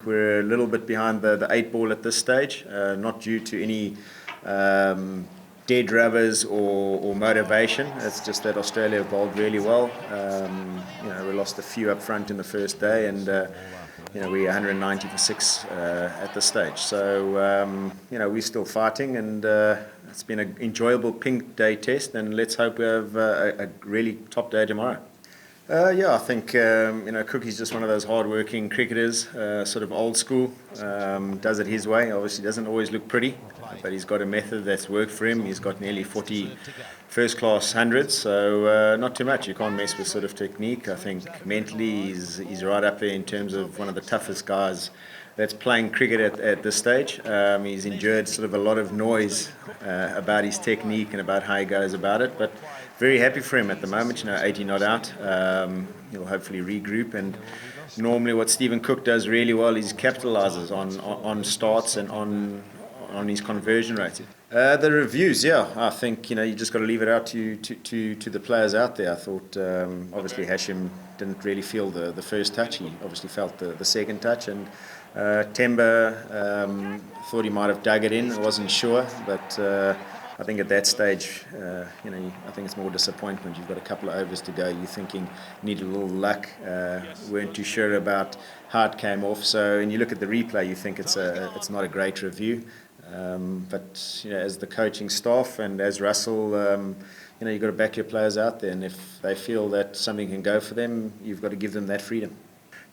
we're a little bit behind the 8 ball at this stage, not due to any dead rubbers or motivation. It's just that Australia bowled really well. We lost a few up front in the first day, and we're 190 for 6 at this stage. So we're still fighting, and it's been an enjoyable pink day test, and let's hope we have a really top day tomorrow. I think Cookie's just one of those hard-working cricketers, sort of old school. Does it his way. Obviously, doesn't always look pretty, but he's got a method that's worked for him. He's got nearly 40 first-class hundreds, so not too much. You can't mess with sort of technique. I think mentally he's right up there in terms of one of the toughest guys that's playing cricket at this stage. He's endured sort of a lot of noise about his technique and about how he goes about it, but very happy for him at the moment. 80 not out. He'll hopefully regroup, and normally what Stephen Cook does really well is capitalises on starts and on his conversion rate. The reviews, I think you just got to leave it out to the players out there. I thought obviously Hashim didn't really feel the first touch. He obviously felt the second touch, and Temba thought he might have dug it in. I wasn't sure, but I think at that stage, I think it's more disappointment. You've got a couple of overs to go. You're thinking you need a little luck. Weren't too sure about how it came off. So, and you look at the replay, you think it's not a great review. But as the coaching staff and as Russell, you've got to back your players out there. And if they feel that something can go for them, you've got to give them that freedom.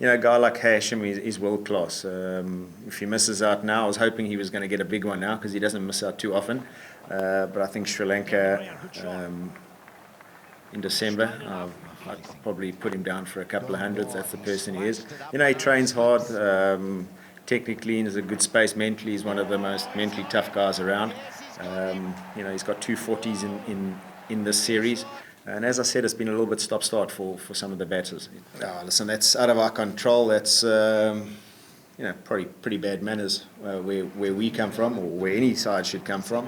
A guy like Hashim is world class. If he misses out now, I was hoping he was going to get a big one now because he doesn't miss out too often. But I think Sri Lanka in December, I'd probably put him down for a couple of hundreds. That's the person he is. He trains hard. Technically, he's a good space. Mentally, he's one of the most mentally tough guys around. He's got 240s in this series. And as I said, it's been a little bit stop-start for some of the batters. Listen, that's out of our control. That's probably pretty bad manners where we come from, or where any side should come from.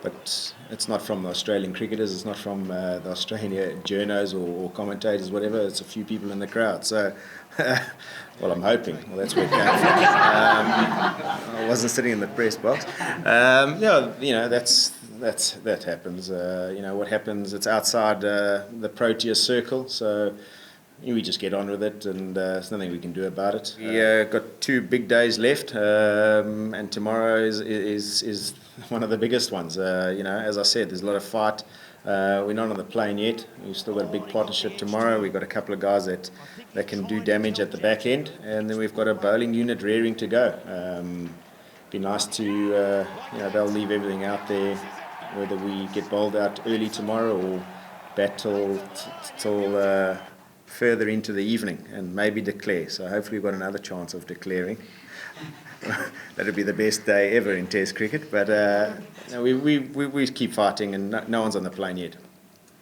But it's not from the Australian cricketers. It's not from the Australian journos or commentators, whatever. It's a few people in the crowd. So, well, I'm hoping. Well, that's where it came from. I wasn't sitting in the press box. That happens. What happens? It's outside the Proteas circle. So we just get on with it, and there's nothing we can do about it. We got 2 big days left, and tomorrow is one of the biggest ones. As I said, there's a lot of fight. We're not on the plane yet. We've still got a big partnership tomorrow. We've got a couple of guys that can do damage at the back end, and then we've got a bowling unit rearing to go. Be nice to, they'll leave everything out there, whether we get bowled out early tomorrow or bat till further into the evening and maybe declare. So hopefully we've got another chance of declaring. That'd be the best day ever in Test cricket. But we keep fighting, and no one's on the plane yet.